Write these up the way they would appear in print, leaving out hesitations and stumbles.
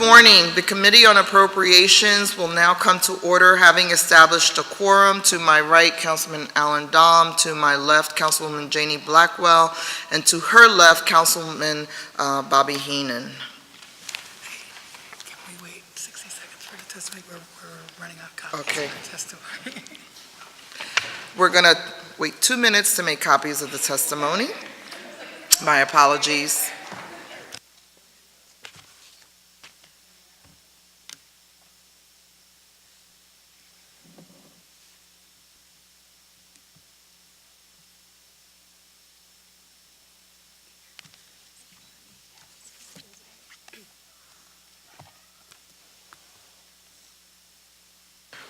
morning. The Committee on Appropriations will now come to order, having established a quorum. To my right, Councilman Alan Dom. To my left, Councilwoman Janie Blackwell. And to her left, Councilman Bobby Heenan. Can we wait 60 seconds for the testimony? We're running out of copies. Okay. For the testimony. We're going to wait 2 minutes to make copies of the testimony. My apologies.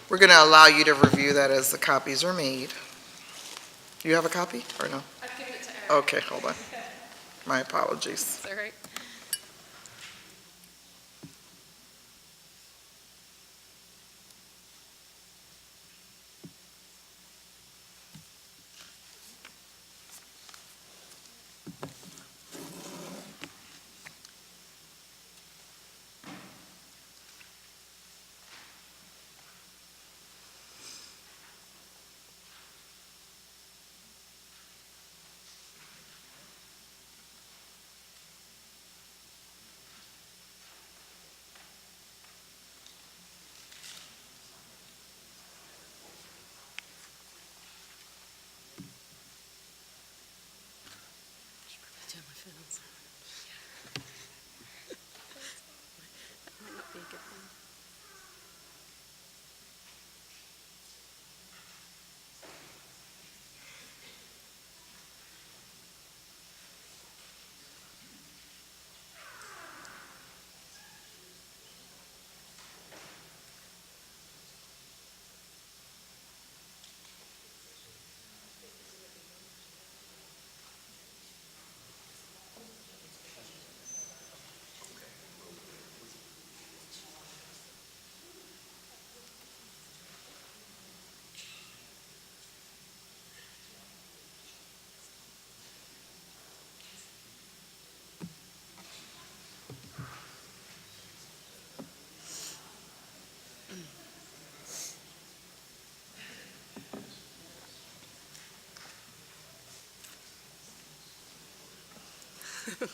We're going to allow you to review that as the copies are made. You have a copy or no? I've given it to Eric. Okay, hold on. My apologies. Is that right?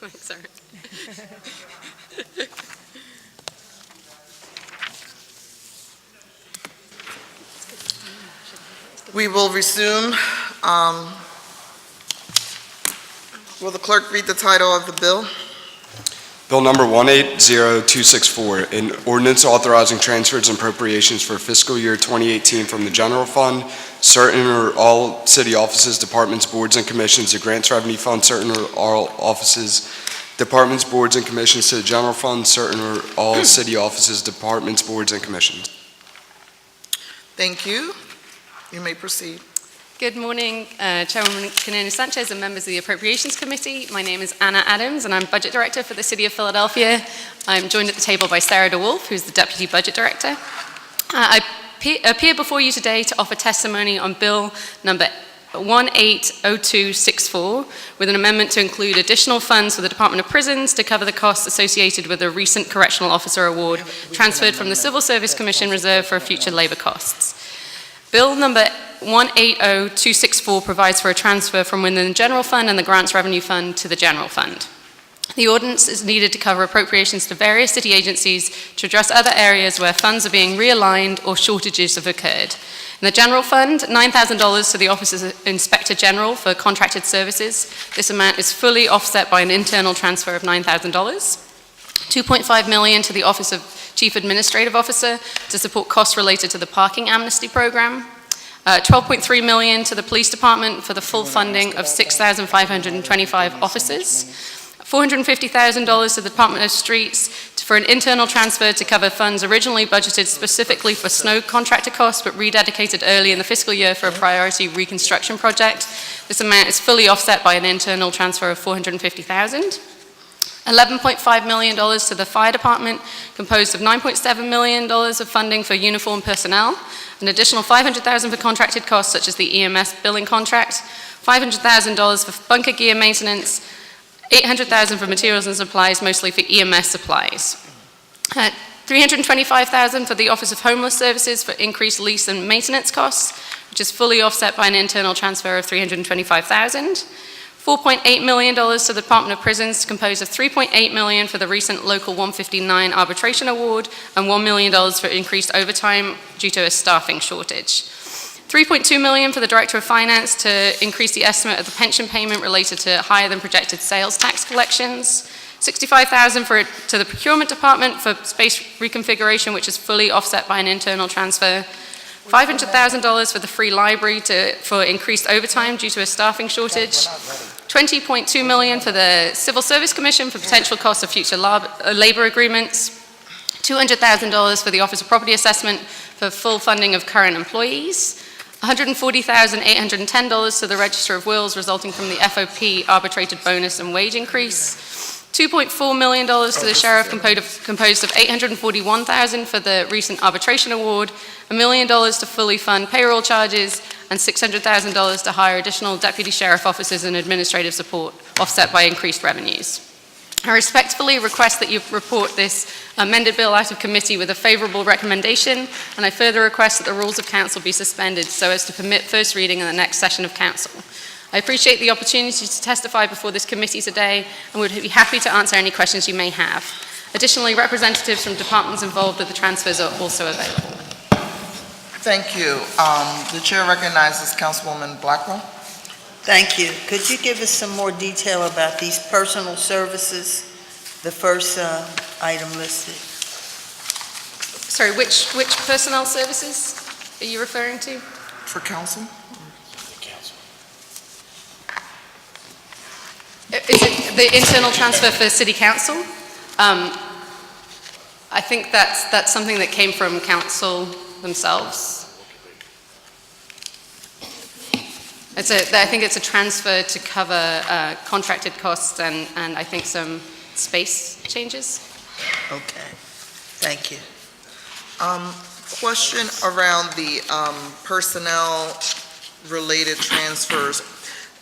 Sorry. We will resume. Will the clerk read the title of the bill? Bill number 180264, an ordinance authorizing transfers and appropriations for fiscal year 2018 from the general fund, certain or all city offices, departments, boards, and commissions, the grants revenue fund, certain or all offices, departments, boards, and commissions to the general fund, certain or all city offices, departments, boards, and commissions. Thank you. You may proceed. Good morning, Chairwoman Quiñones-Sánchez and members of the Appropriations Committee. My name is Anna Adams, and I'm Budget Director for the City of Philadelphia. I'm joined at the table by Sarah DeWolf, who's the Deputy Budget Director. I appear before you today to offer testimony on Bill number 180264, with an amendment to include additional funds for the Department of Prisons to cover the costs associated with a recent Correctional Officer Award transferred from the Civil Service Commission Reserve for future labor costs. Bill number 180264 provides for a transfer from within the General Fund and the Grants Revenue Fund to the General Fund. The ordinance is needed to cover appropriations to various city agencies to address other areas where funds are being realigned or shortages have occurred. In the General Fund, $9,000 to the Office of Inspector General for contracted services. This amount is fully offset by an internal transfer of $9,000. $2.5 million to the Office of Chief Administrative Officer to support costs related to the parking amnesty program. $12.3 million to the Police Department for the full funding of 6,525 officers. $450,000 to the Department of Streets for an internal transfer to cover funds originally budgeted specifically for snow contractor costs but rededicated early in the fiscal year for a priority reconstruction project. This amount is fully offset by an internal transfer of $450,000. $11.5 million to the Fire Department, composed of $9.7 million of funding for uniform personnel, an additional $500,000 for contracted costs such as the EMS billing contract, $500,000 for bunker gear maintenance, $800,000 for materials and supplies, mostly for EMS supplies. $325,000 for the Office of Homeless Services for increased lease and maintenance costs, which is fully offset by an internal transfer of $325,000. $4.8 million to the Department of Prisons, composed of $3.8 million for the recent Local 159 arbitration award and $1 million for increased overtime due to a staffing shortage. $3.2 million for the Director of Finance to increase the estimate of the pension payment related to higher than projected sales tax collections. $65,000 to the Procurement Department for space reconfiguration, which is fully offset by an internal transfer. $500,000 for the Free Library for increased overtime due to a staffing shortage. $20.2 million for the Civil Service Commission for potential costs of future labor agreements. $200,000 for the Office of Property Assessment for full funding of current employees. $140,810 to the Register of Wills resulting from the FOP arbitrated bonus and wage increase. $2.4 million to the Sheriff, composed of $841,000 for the recent arbitration award, $1 million to fully fund payroll charges, and $600,000 to hire additional Deputy Sheriff officers and administrative support, offset by increased revenues. I respectfully request that you report this amended bill out of committee with a favorable recommendation, and I further request that the rules of council be suspended so as to permit first reading in the next session of council. I appreciate the opportunity to testify before this committee today and would be happy to answer any questions you may have. Additionally, representatives from departments involved with the transfers are also available. Thank you. The chair recognizes Councilwoman Blackwell. Thank you. Could you give us some more detail about these personal services, the first item listed? Sorry, which personnel services are you referring to? For council? Is it the internal transfer for City Council? I think that's something that came from Council themselves. I think it's a transfer to cover contracted costs and I think some space changes. Okay, thank you. Question around the personnel related transfers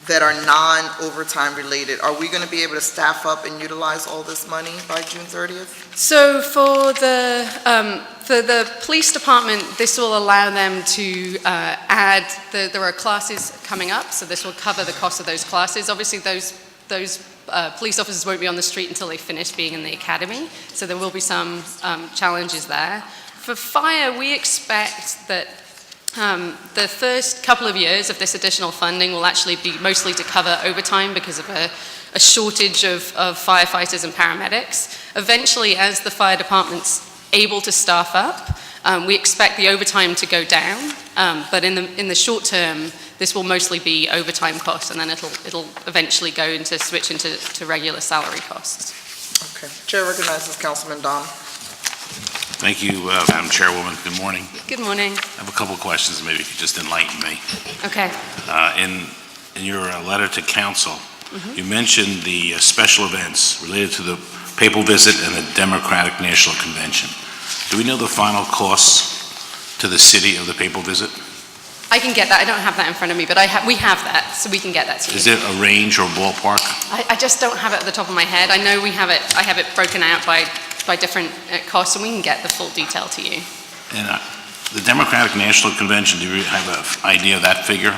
that are non-overtime related. Are we going to be able to staff up and utilize all this money by June 30th? So for the police department, this will allow them to add, there are classes coming up, so this will cover the cost of those classes. Obviously those police officers won't be on the street until they finish being in the academy, so there will be some challenges there. For fire, we expect that the first couple of years of this additional funding will actually be mostly to cover overtime because of a shortage of firefighters and paramedics. Eventually, as the fire department's able to staff up, we expect the overtime to go down, but in the short term, this will mostly be overtime costs, and then it'll eventually switch into regular salary costs. Okay. Chair recognizes Councilman Dom. Thank you, Madam Chairwoman. Good morning. Good morning. I have a couple of questions, maybe if you just enlighten me. Okay. In your letter to council, you mentioned the special events related to the papal visit and the Democratic National Convention. Do we know the final costs to the city of the papal visit? I can get that. I don't have that in front of me, but we have that, so we can get that to you. Is there a range or ballpark? I just don't have it at the top of my head. I know we have it. I have it broken out by different costs, and we can get the full detail to you. And the Democratic National Convention, do you have an idea of that figure?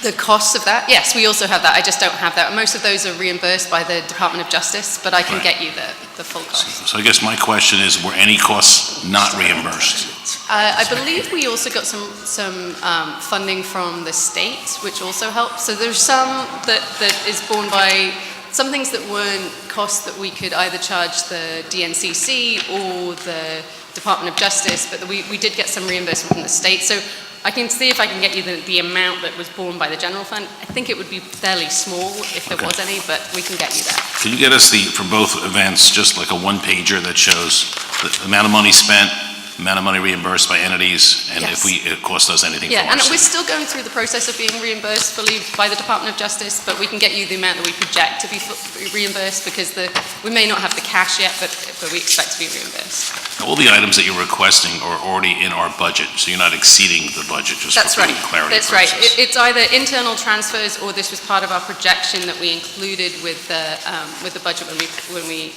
The costs of that? Yes, we also have that. I just don't have that. Most of those are reimbursed by the Department of Justice, but I can get you the full cost. So I guess my question is, were any costs not reimbursed? I believe we also got some funding from the state, which also helps. So there's some that is borne by some things that weren't costs that we could either charge the DNCC or the Department of Justice, but we did get some reimbursement from the state. So I can see if I can get you the amount that was borne by the general fund. I think it would be fairly small if there was any, but we can get you that. Can you get us for both events, just like a one-pager that shows the amount of money spent, amount of money reimbursed by entities, and if it cost us anything for us? Yeah, and we're still going through the process of being reimbursed fully by the Department of Justice, but we can get you the amount that we project to be reimbursed because we may not have the cash yet, but we expect to be reimbursed. All the items that you're requesting are already in our budget, so you're not exceeding the budget, just That's for right. clarity That's right. purposes. It's either internal transfers or this was part of our projection that we included with the budget when we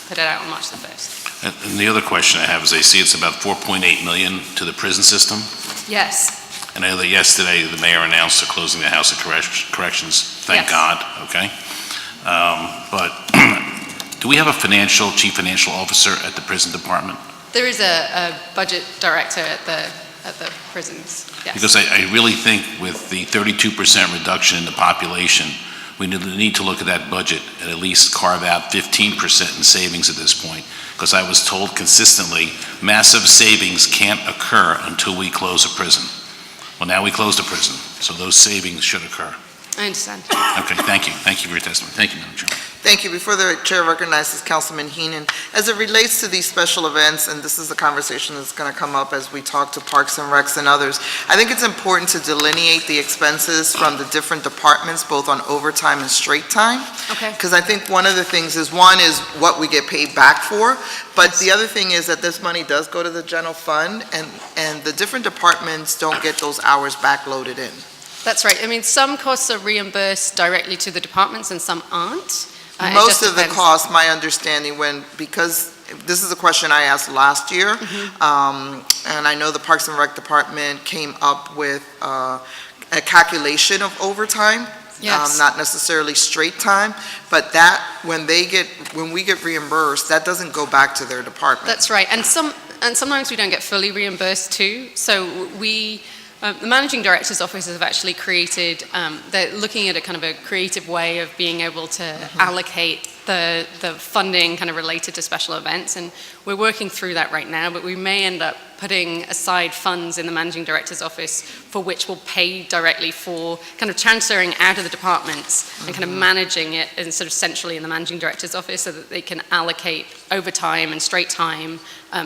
put it out on March the 1st. And the other question I have is I see it's about 4.8 million to the prison system. Yes. And I know that yesterday the mayor announced they're closing the House of Corrections. Thank Yes. God, okay? But do we have a chief financial officer at the prison department? There is a budget director at the prisons. Yes. Because I really think with the 32% reduction in the population, we need to look at that budget and at least carve out 15% in savings at this point. Because I was told consistently, massive savings can't occur until we close a prison. Well, now we closed a prison, so those savings should occur. I understand. Okay, thank you. Thank you for your testimony. Thank you, Madam Chairman. Thank you. Before the chair recognizes Councilman Heenan, as it relates to these special events, and this is the conversation that's going to come up as we talk to Parks and Recs and others, I think it's important to delineate the expenses from the different departments, both on overtime and straight time. Okay. Because I think one of the things is, one is what we get paid back for, but the other thing is that this money does go to the general fund, and the different departments don't get those hours backloaded in. That's right. I mean, some costs are reimbursed directly to the departments and some aren't. It Most just of the depends. costs, my understanding, because this is a question I asked last year, and I know the Parks and Rec Department came up with a calculation of overtime. Yes. Not necessarily straight time, but that, when we get reimbursed, that doesn't go back to their department. That's right. And sometimes we don't get fully reimbursed too. So the managing director's office have actually created, they're looking at a kind of a creative way of being able to allocate the funding kind of related to special events, and we're working through that right now, but we may end up putting aside funds in the managing director's office for which we'll pay directly for kind of transferring out of the departments and kind of managing it and sort of centrally in the managing director's office so that they can allocate overtime and straight time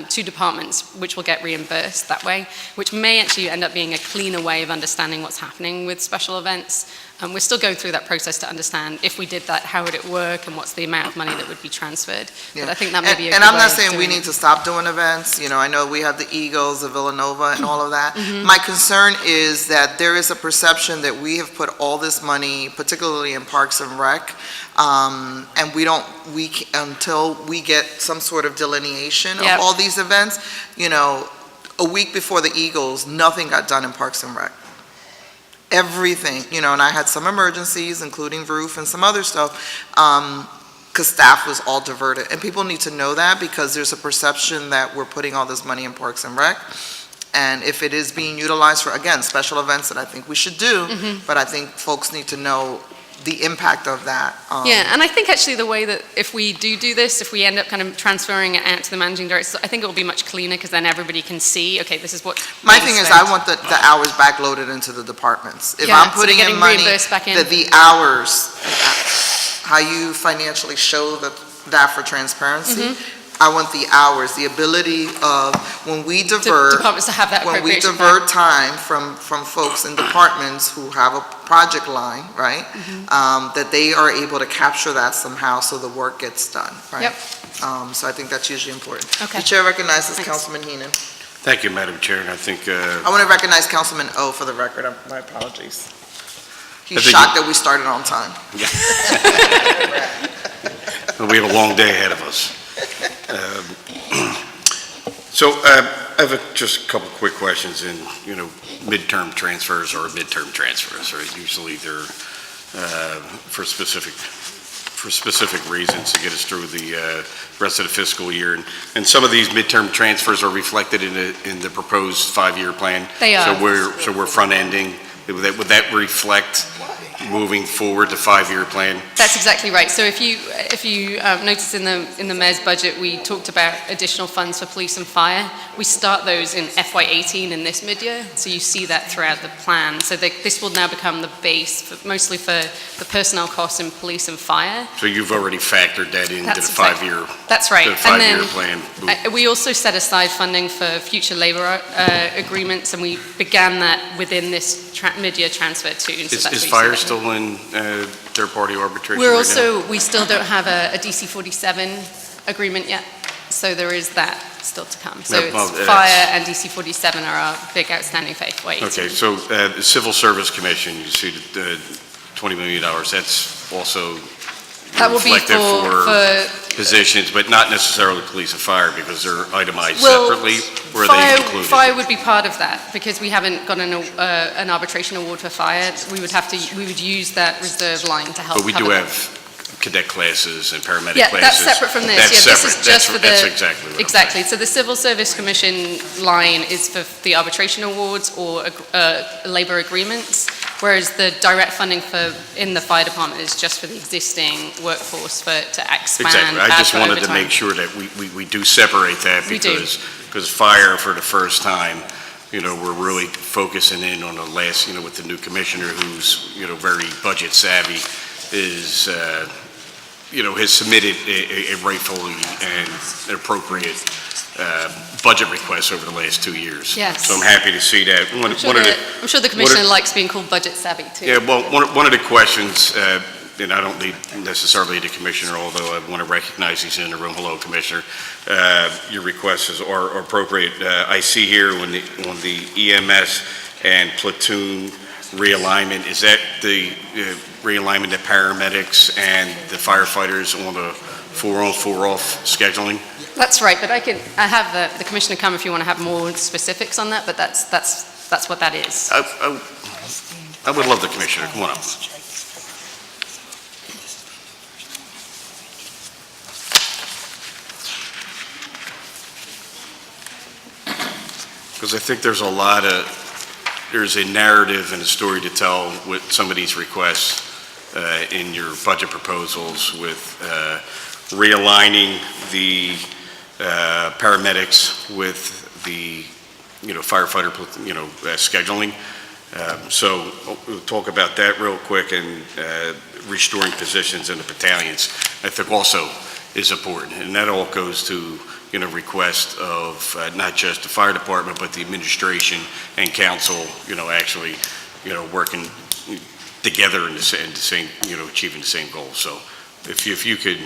to departments, which will get reimbursed that way, which may actually end up being a cleaner way of understanding what's happening with special events. We're still going through that process to understand if we did that, how would it work, and what's the amount of money that would be transferred. Yeah. But I think that may be a And good I'm way not of saying we doing need it. to stop doing events, I know we have the Eagles, the Villanova, and all of that. My concern is that there is a perception that we have put all this money, particularly in Parks and Rec, and until we get some sort of delineation of Yep. all these events, a week before the Eagles, nothing got done in Parks and Rec. Everything, and I had some emergencies, including roof and some other stuff, because staff was all diverted. And people need to know that, because there's a perception that we're putting all this money in Parks and Rec. And if it is being utilized for, again, special events that I think we should do, but I think folks need to know the impact of that. Yeah, and I think actually the way that if we do this, if we end up kind of transferring it out to the managing director, I think it will be much cleaner because then everybody can see, okay, this is what. My thing is, I want the hours backloaded into the departments. If Yeah, I'm so putting they're in getting money, reimbursed back in. that the hours, how you financially show that for transparency, I want the hours, the ability of, when we divert. Departments to have that When we appropriation plan. divert time from folks in departments who have a project line, right? That they are able to capture that somehow so the work gets done, right? Yep. So I think that's usually important. Okay. The chair recognizes Thanks. Councilman Heenan. Thank you, Madam Chair, and I think, I want to recognize Councilman O for the record. My apologies. He's I think shocked that we started on time. we have a long day ahead of us. So I have just a couple quick questions. In midterm transfers or midterm transfers, right? Usually they're for specific reasons to get us through the rest of the fiscal year, and some of these midterm transfers are reflected in the proposed 5-year plan. They are. So we're front ending. Would that reflect moving forward the 5-year plan? That's exactly right. So if you notice in the mayor's budget, we talked about additional funds for police and fire. We start those in FY18 in this mid-year, so you see that throughout the plan. So this will now become the base, mostly for the personnel costs in police and fire. So you've already factored that into That's the exactly- 5-year. That's right. The And 5-year then plan. we also set aside funding for future labor agreements, and we began that within this mid-year transfer too. And so that's Is where you see fire that. still in third-party arbitration We're right also, we still don't have a DC 47 agreement yet, so there is that still to come. So Yeah, well, it's fire and DC 47 are our big outstanding for FY18. Okay, so the Civil Service Commission, you see the $20 million, that's also That will be reflected for positions, but not necessarily police and fire, because they're itemized Well, separately, or are they included? Fire would be part of that, because we haven't got an arbitration award for fire. We would use that reserve line to help But we cover do that. have cadet classes and paramedic Yeah, classes. that's separate from this. That's Yeah, this separate. is just for the... That's exactly what I'm Exactly. So the Civil Service Commission line is for the arbitration awards or labor agreements, whereas the direct funding in the fire department is just for the existing workforce to expand. Exactly. I just for wanted to overtime. make sure that we do separate that, We do. because fire, for the first time, we're really focusing in on the last, with the new commissioner who's, very budget savvy, is, has submitted a rightfully and appropriate budget request over the last 2 years. Yes. So I'm happy to see that. I'm sure the commissioner likes being called budget savvy too. Yeah, well, one of the questions, and I don't need necessarily the commissioner, although I want to recognize he's in the room. Hello, Commissioner. Your requests are appropriate. I see here on the EMS and platoon realignment, is that the realignment of paramedics and the firefighters on the 4-on, 4-off scheduling? That's right, but I have the commissioner come if you want to have more specifics on that, but that's what that is. I would love the commissioner. Come on up. Because I think there's a narrative and a story to tell with some of these requests in your budget proposals with realigning the paramedics with the, firefighter, scheduling. So we'll talk about that real quick, and restoring positions in the battalions, I think also is important. And that all goes to, request of not just the fire department, but the administration and council, actually, working together in the same, achieving the same goal. So if you could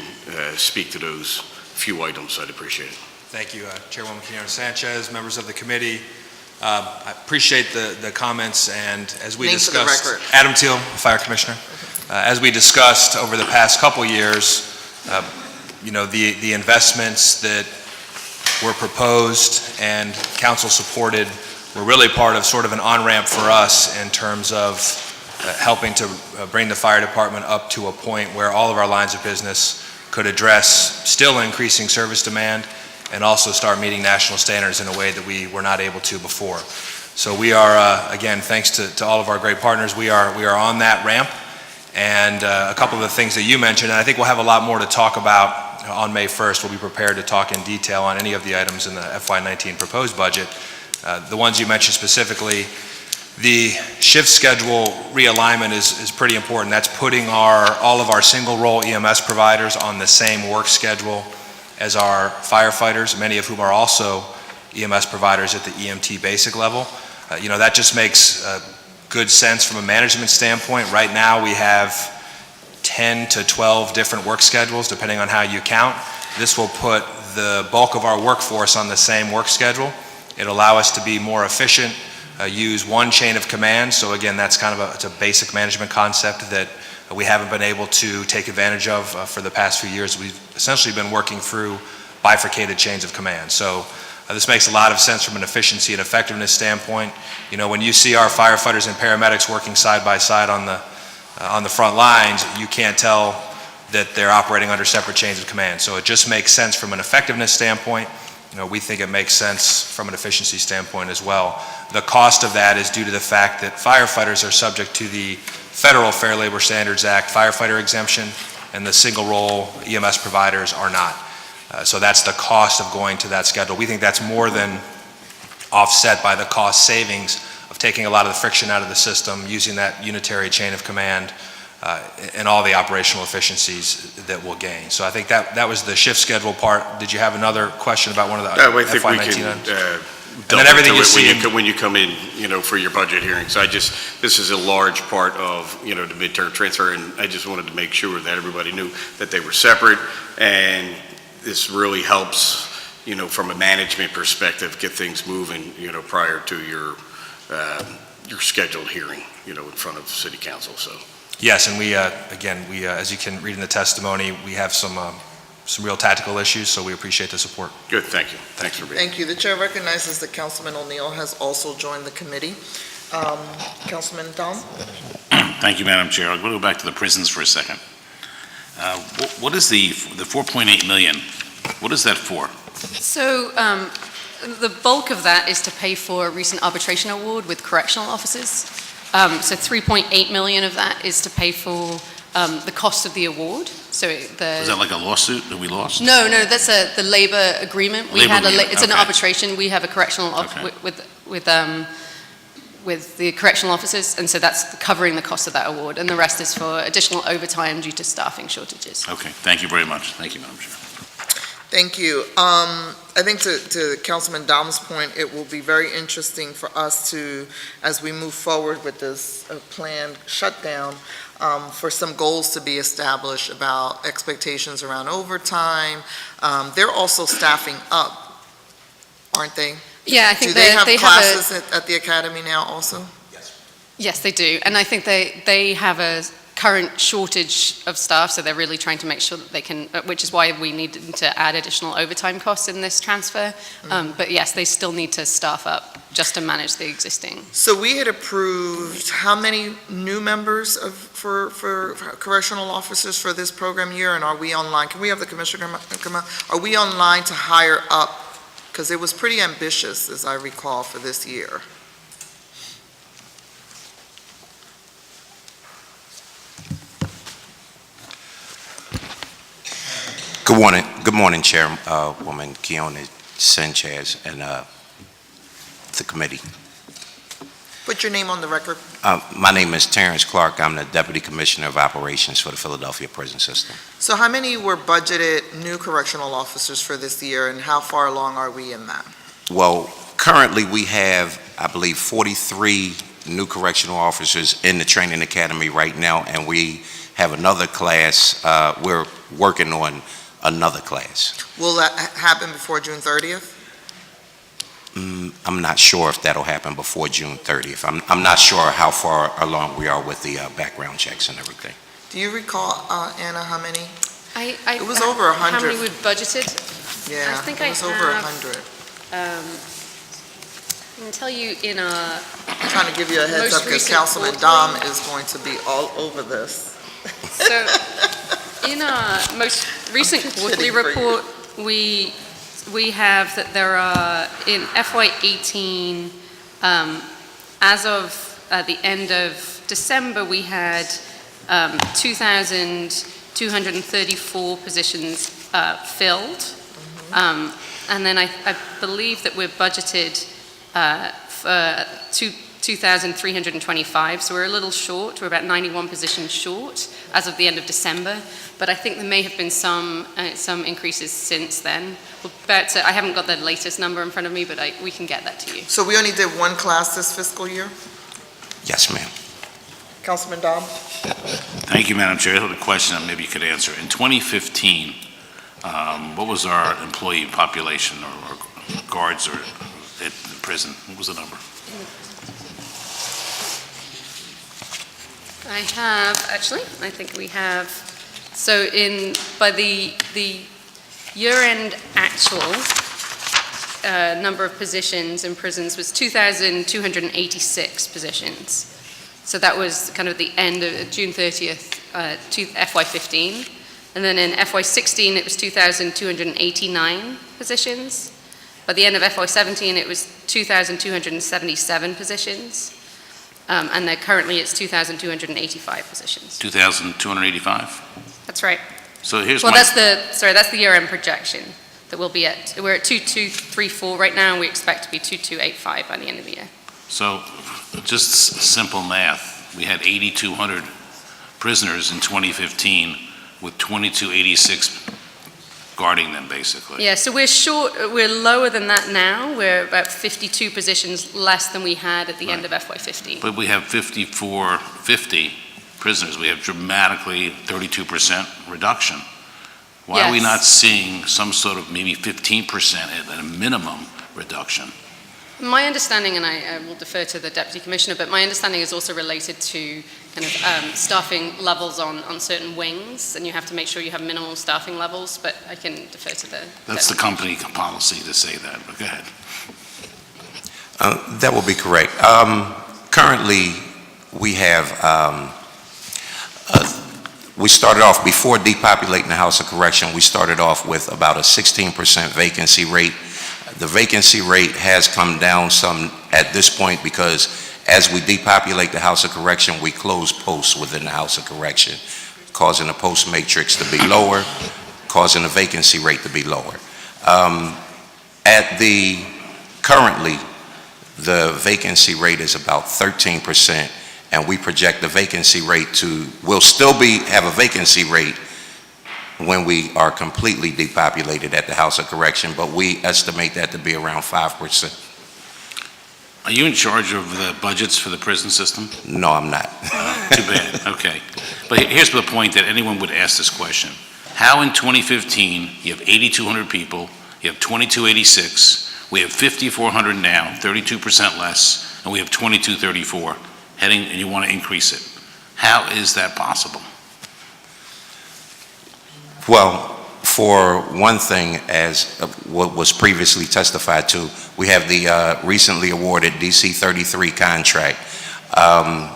speak to those few items, I'd appreciate it. Thank you, Chairwoman Quiñones-Sánchez, members of the committee. I appreciate the comments, and as we Name for the discussed, record. Adam Teal, Fire Commissioner. As we discussed over the past couple years, the investments that were proposed and council supported were really part of sort of an on-ramp for us in terms of helping to bring the fire department up to a point where all of our lines of business could address still increasing service demand and also start meeting national standards in a way that we were not able to before. So we are, again, thanks to all of our great partners, we are on that ramp. And a couple of the things that you mentioned, and I think we'll have a lot more to talk about on May 1st. We'll be prepared to talk in detail on any of the items in the FY19 proposed budget. The ones you mentioned specifically, the shift schedule realignment is pretty important. That's putting all of our single role EMS providers on the same work schedule as our firefighters, many of whom are also EMS providers at the EMT basic level. That just makes good sense from a management standpoint. Right now we have 10 to 12 different work schedules, depending on how you count. This will put the bulk of our workforce on the same work schedule. It'll allow us to be more efficient, use one chain of command. So again, that's kind of it's a basic management concept that we haven't been able to take advantage of for the past few years. We've essentially been working through bifurcated chains of command. So this makes a lot of sense from an efficiency and effectiveness standpoint. When you see our firefighters and paramedics working side by side on the front lines, you can't tell that they're operating under separate chains of command. So it just makes sense from an effectiveness standpoint. We think it makes sense from an efficiency standpoint as well. The cost of that is due to the fact that firefighters are subject to the Federal Fair Labor Standards Act firefighter exemption, and the single role EMS providers are not. So that's the cost of going to that schedule. We think that's more than offset by the cost savings of taking a lot of the friction out of the system, using that unitary chain of command, and all the operational efficiencies that we'll gain. So I think that was the shift schedule part. Did you have another question about one of the I think we FY19 can items? delve everything into you it see when you come in, for your budget hearings. This is a large part of, the midterm transfer, and I just wanted to make sure that everybody knew that they were separate, and this really helps, from a management perspective, get things moving, prior to your scheduled hearing, in front of the city council, so. Yes, and we, again, as you can read in the testimony, we have some real tactical issues, so we appreciate the support. Good, thank you. Thanks for being here. Thank you. The chair recognizes that Councilman O'Neill has also joined the committee. Councilman Dom? Thank you, Madam Chair. I'm going to go back to the prisons for a second. What is the 4.8 million? What is that for? So the bulk of that is to pay for a recent arbitration award with correctional officers. So 3.8 million of that is to pay for the cost of the award. So Is that like a lawsuit that we lost? No, that's the labor agreement. It's an Okay. arbitration. We have a correctional with the correctional officers, and so that's covering the cost of that award, and the rest is for additional overtime due to staffing shortages. Okay, thank you very much. Thank you, Madam Chair. Thank you. I think to Councilman Dom's point, it will be very interesting for us to, as we move forward with this planned shutdown, for some goals to be established about expectations around overtime. They're also staffing up, aren't they? Yeah, I think Do they have have classes at the academy now also? Yes, they do, and I think they have a current shortage of staff, so they're really trying to make sure that they can, which is why we needed to add additional overtime costs in this transfer. But yes, they still need to staff up just to manage the existing. So we had approved how many new members for correctional officers for this program year, and are we online? Can we have the commissioner come out? Are we online to hire up? Because it was pretty ambitious, as I recall, for this year. Good morning, Chairwoman Quiñones-Sánchez and the committee. Put your name on the record. My name is Terrence Clark. I'm the Deputy Commissioner of Operations for the Philadelphia Prison System. So how many were budgeted new correctional officers for this year, and how far along are we in that? Well, currently we have, I believe, 43 new correctional officers in the training academy right now, and we have another class. We're working on another class. Will that happen before June 30th? I'm not sure if that'll happen before June 30th. I'm not sure how far along we are with the background checks and everything. Do you recall, Anna, how many? It was over 100. How many we budgeted? Yeah, I think it was over 100. I can tell you in a I'm trying to give you a heads most up because recent Councilman quarterly- Dom is going to be all over this. So, in our most recent quarterly kidding for you. report, we have that there are, in FY18, as of the end of December, we had 2,234 positions filled. And then I believe that we're budgeted for 2,325, so we're a little short. We're about 91 positions short as of the end of December, but I think there may have been some increases since then. But I haven't got the latest number in front of me, but we can get that to you. So we only did one class this fiscal year? Yes, ma'am. Councilman Dom? Thank you, Madam Chair. I have a question that maybe you could answer. In 2015, what was our employee population or guards or at the prison? What was the number? I think we have, so by the year-end actual number of positions in prisons was 2,286 positions. So that was kind of the end of June 30th, FY15. And then in FY16, it was 2,289 positions. By the end of FY17, it was 2,277 positions. And then currently it's 2,285 positions. 2,285? That's right. So here's Well, my... that's the year-end projection that we'll be at. We're at 2,234 right now, and we expect to be 2,285 by the end of the year. So just simple math. We had 8,200 prisoners in 2015 with 2,286 guarding them, basically. Yeah, so we're lower than that now. We're about 52 positions less than we had at the end of FY15. But we have 50 prisoners. We have dramatically 32% reduction. Why are we Yes. not seeing some sort of maybe 15% at a minimum reduction? My understanding, and I will defer to the Deputy Commissioner, but my understanding is also related to kind of staffing levels on certain wings, and you have to make sure you have minimal staffing levels, but I can defer to the... That's the company policy to say that, but go ahead. That will be correct. Currently, we have, we started off, before depopulating the House of Correction, we started off with about a 16% vacancy rate. The vacancy rate has come down some at this point because as we depopulate the House of Correction, we close posts within the House of Correction, causing the post matrix to be lower, causing the vacancy rate to be lower. Currently, the vacancy rate is about 13%, and we project the vacancy rate we'll still have a vacancy rate when we are completely depopulated at the House of Correction, but we estimate that to be around 5%. Are you in charge of the budgets for the prison system? No, I'm not. Too bad, okay. But here's the point that anyone would ask this question. How in 2015, you have 8,200 people, you have 2,286, we have 5,400 now, 32% less, and we have 2,234 heading, and you want to increase it. How is that possible? Well, for one thing, as what was previously testified to, we have the recently awarded DC 33 contract. And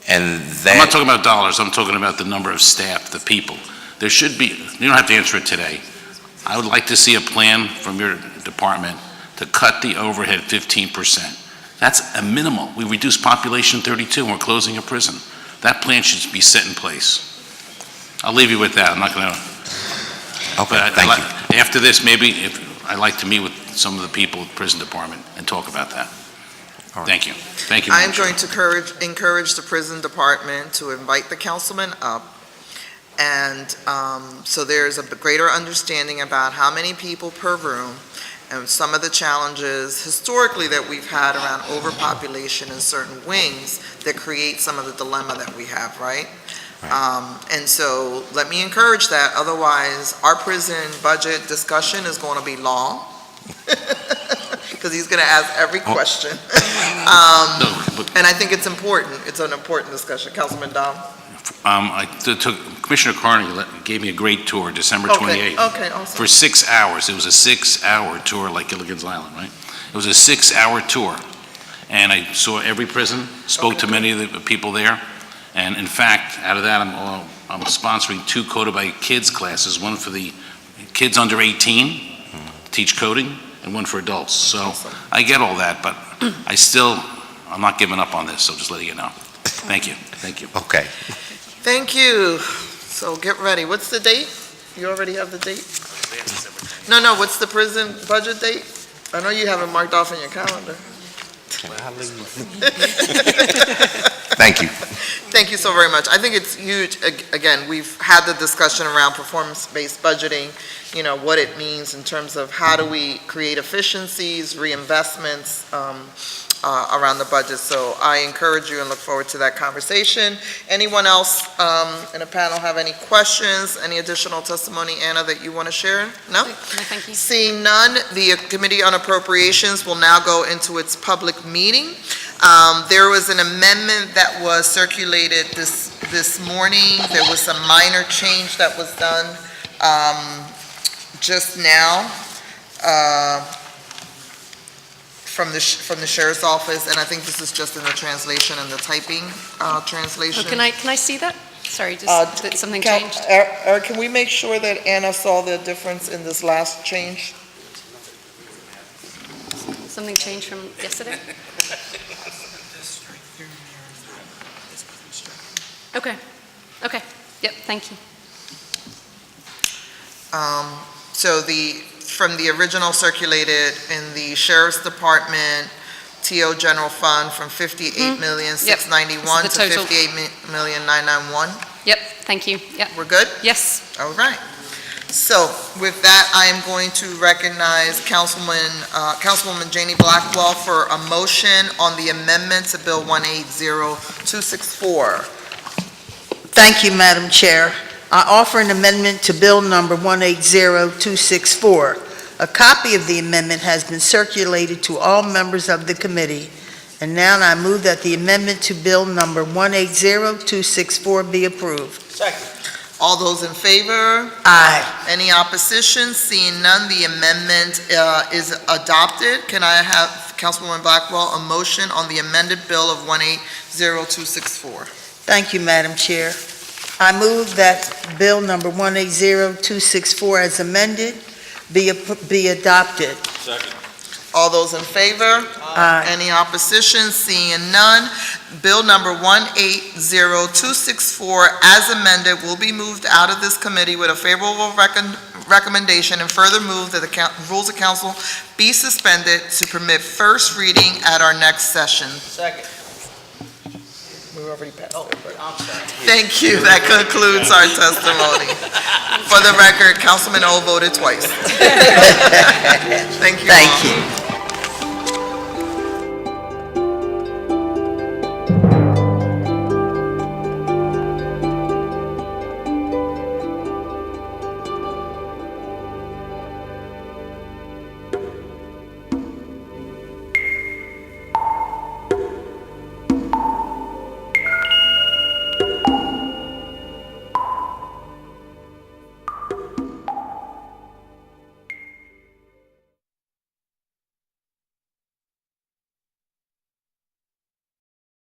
that... I'm not talking about dollars, I'm talking about the number of staff, the people. There should be, you don't have to answer it today. I would like to see a plan from your department to cut the overhead 15%. That's a minimal. We reduced population 32 and we're closing a prison. That plan should be set in place. I'll leave you with that. I'm not going to... Okay, thank you. After this, maybe I'd like to meet with some of the people at the prison department and talk about that. All right. Thank you. Thank you. I am Madam going to encourage the prison department to invite the councilman up, and so there's a greater understanding about how many people per room and some of the challenges historically that we've had around overpopulation in certain wings that create some of the dilemma that we have, right? And so let me encourage that. Otherwise, our prison budget discussion is going to be long because he's going to ask every question. And I think it's important. It's an important discussion. Councilman Dom? Commissioner Carney gave me a great tour, December 28th. Okay, awesome. For 6 hours. It was a 6-hour tour like Gilligan's Island, right? It was a 6-hour tour. And I saw every prison, spoke to many of the people there. And in fact, out of that, I'm sponsoring 2 Coded by Kids classes, one for the kids under 18, teach coding, and one for adults. So I get all that, but I'm not giving up on this, so just letting you know. Thank you. Thank you. Okay. Thank you. So get ready. What's the date? You already have the date? No, what's the prison budget date? I know you have it marked off in your calendar. Thank you. Thank you so very much. I think it's huge. Again, we've had the discussion around performance-based budgeting, you know, what it means in terms of how do we create efficiencies, reinvestments around the budget. So I encourage you and look forward to that conversation. Anyone else in the panel have any questions, any additional testimony, Anna, that you want to share? No? No, thank you. Seeing none, the Committee on Appropriations will now go into its public meeting. There was an amendment that was circulated this morning. There was some minor change that was done just now from the Sheriff's Office, and I think this is just in the translation and the typing translation. Oh, can I see that? Sorry, just that something changed. Eric, can we make sure that Anna saw the difference in this last change? Something changed from yesterday? Okay. Yep, thank you. So from the original circulated in the Sheriff's Department, TO General Fund from 58,691 Yep. to This is the total. 58,991. Yep, thank you. Yep. We're good? Yes. All right. So with that, I am going to recognize Councilwoman Janie Blackwell for a motion on the amendment to Bill 180264. Thank you, Madam Chair. I offer an amendment to Bill Number 180264. A copy of the amendment has been circulated to all members of the committee, and now I move that the amendment to Bill Number 180264 be approved. All those in favor? Aye. Any opposition? Seeing none, the amendment is adopted. Can I have, Councilwoman Blackwell, a motion on the amended bill of 180264? Thank you, Madam Chair. I move that Bill Number 180264 as amended be adopted. All those in favor? Aye. Any opposition? Seeing none, Bill Number 180264 as amended will be moved out of this committee with a favorable recommendation, and further move that the rules of council be suspended to permit first reading at our next session. We already passed it. Thank you. That concludes our testimony. For the record, Councilman O voted twice. Thank you. Thank all. you.